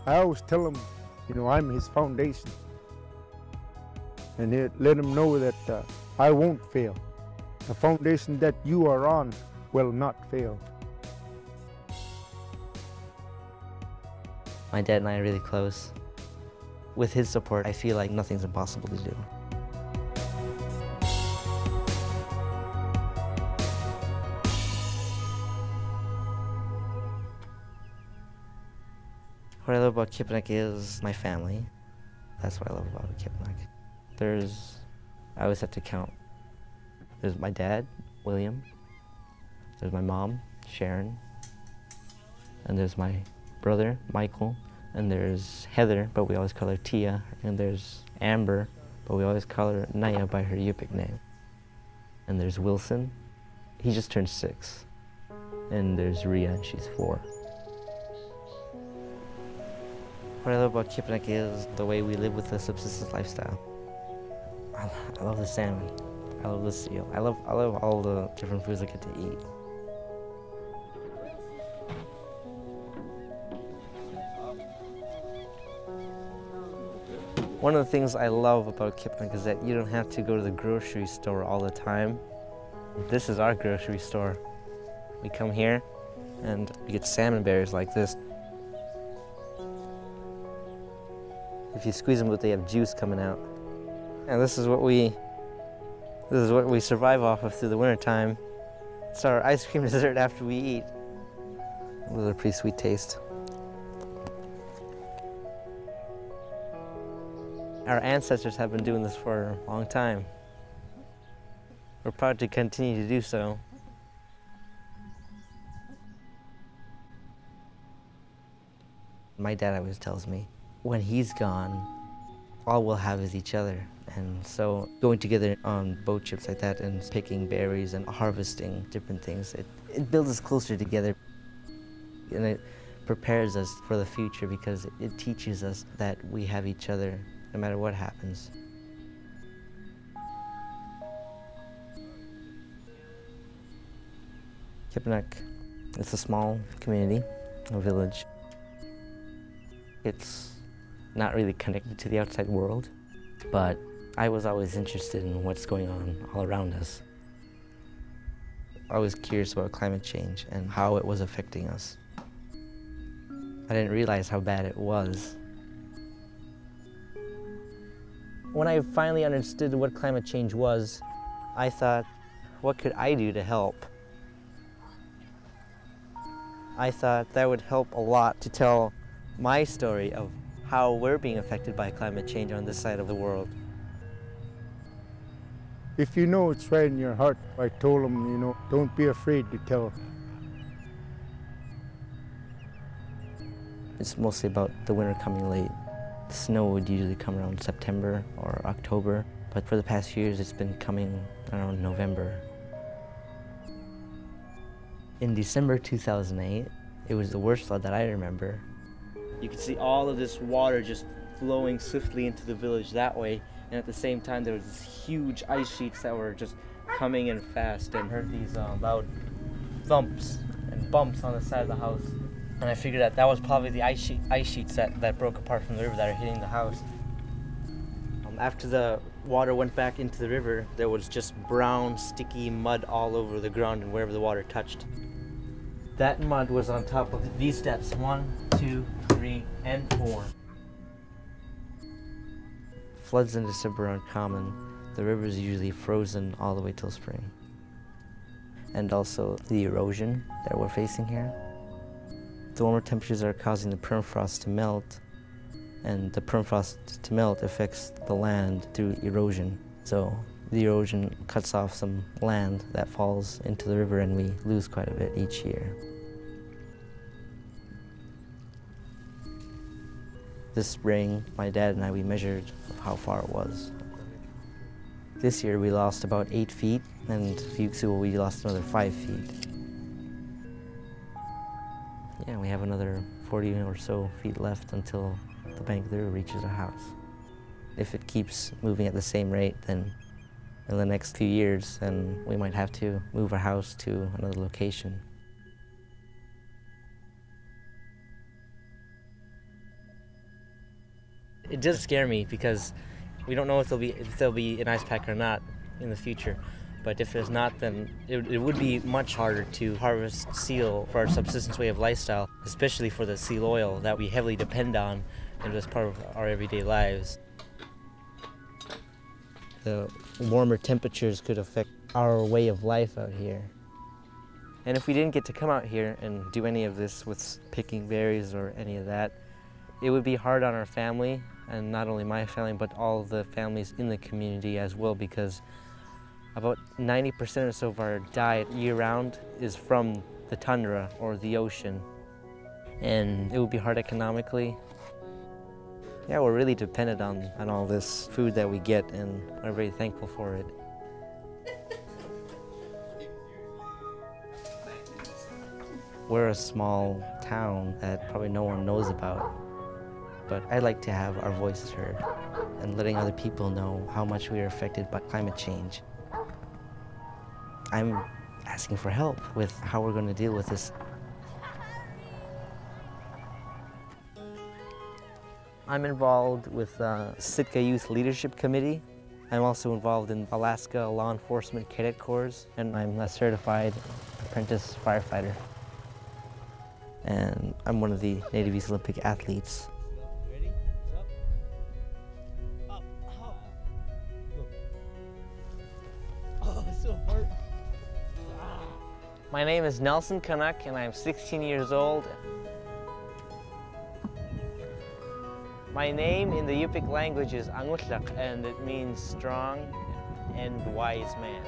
I always tell him, I'm his foundation. And let him know that I won't fail. The foundation that you are on will not fail. My dad and I are really close. With his support, I feel like nothing's impossible to do. What I love about Kipnik is my family. That's what I love about Kipnik. I always have to count. There's my dad, William. There's my mom, Sharon. And there's my brother, Michael. And there's Heather, but we always call her Tia. And there's Amber, but we always call her Naya by her Yupik name. And there's Wilson. He just turned 6. And there's Rhea, and she's 4. What I love about Kipnik is the way we live with the subsistence lifestyle. I love the salmon. I love the seal. I love all the different foods I get to eat. One of the things I love about Kipnik is that you don't have to go to the grocery store all the time. This is our grocery store. We come here and we get salmon berries like this. If you squeeze them, but they have juice coming out. And this is what we survive off of through the winter time. It's our ice cream dessert after we eat. With a pretty sweet taste. Our ancestors have been doing this for a long time. We're proud to continue to do so. My dad always tells me, when he's gone, all we'll have is each other. And so going together on boat trips like that and picking berries and harvesting different things, it builds us closer together. And it prepares us for the future because it teaches us that we have each other no matter what happens. Kipnik, it's a small community, a village. It's not really connected to the outside world, but I was always interested in what's going on all around us. I was curious about climate change and how it was affecting us. I didn't realize how bad it was. When I finally understood what climate change was, I thought, what could I do to help? I thought that would help a lot to tell my story of how we're being affected by climate change on this side of the world. If you know it's right in your heart, I told him, don't be afraid to tell. It's mostly about the winter coming late. The snow would usually come around September or October, but for the past few years it's been coming around November. In December 2008, it was the worst flood that I remember. You could see all of this water just flowing swiftly into the village that way, and at the same time there was these huge ice sheets that were just coming in fast, and heard these loud thumps and bumps on the side of the house. And I figured that was probably the ice sheets that broke apart from the river that are hitting the house. After the water went back into the river, there was just brown, sticky mud all over the ground and wherever the water touched. That mud was on top of these steps, 1, 2, 3, and 4. Floods in December are uncommon. The river is usually frozen all the way till spring. And also the erosion that we're facing here. The warmer temperatures are causing the permafrost to melt, and the permafrost to melt affects the land through erosion. So the erosion cuts off some land that falls into the river, and we lose quite a bit each year. This spring, my dad and we measured how far it was. This year we lost about 8 feet, and a few weeks ago we lost another 5 feet. Yeah, we have another 40 or so feet left until the bank of the river reaches our house. If it keeps moving at the same rate, then in the next few years, then we might have to move our house to another location. It does scare me because we don't know if there'll be an ice pack or not in the future. But if there's not, then it would be much harder to harvest seal for our subsistence way of lifestyle, especially for the seal oil that we heavily depend on and as part of our everyday lives. The warmer temperatures could affect our way of life out here. And if we didn't get to come out here and do any of this with picking berries or any of that, it would be hard on our family, and not only my family, but all the families in the community as well, because about 90% or so of our diet year-round is from the tundra or the ocean. And it would be hard economically. Yeah, we're really dependent on all this food that we get, and are very thankful for it. We're a small town that probably no one knows about, but I like to have our voices heard and letting other people know how much we are affected by climate change. I'm asking for help with how we're going to deal with this. I'm involved with Sitka Youth Leadership Committee. I'm also involved in Alaska Law Enforcement Cadet Corps, and I'm a certified apprentice firefighter. And I'm one of the Native Youth Olympic athletes. Ready? Up. Up, up. Go. Oh, it's so hard. My name is Nelson Canuck, and I'm 16 years old. My name in the Yupik language is Angutlak, and it means strong and wise man.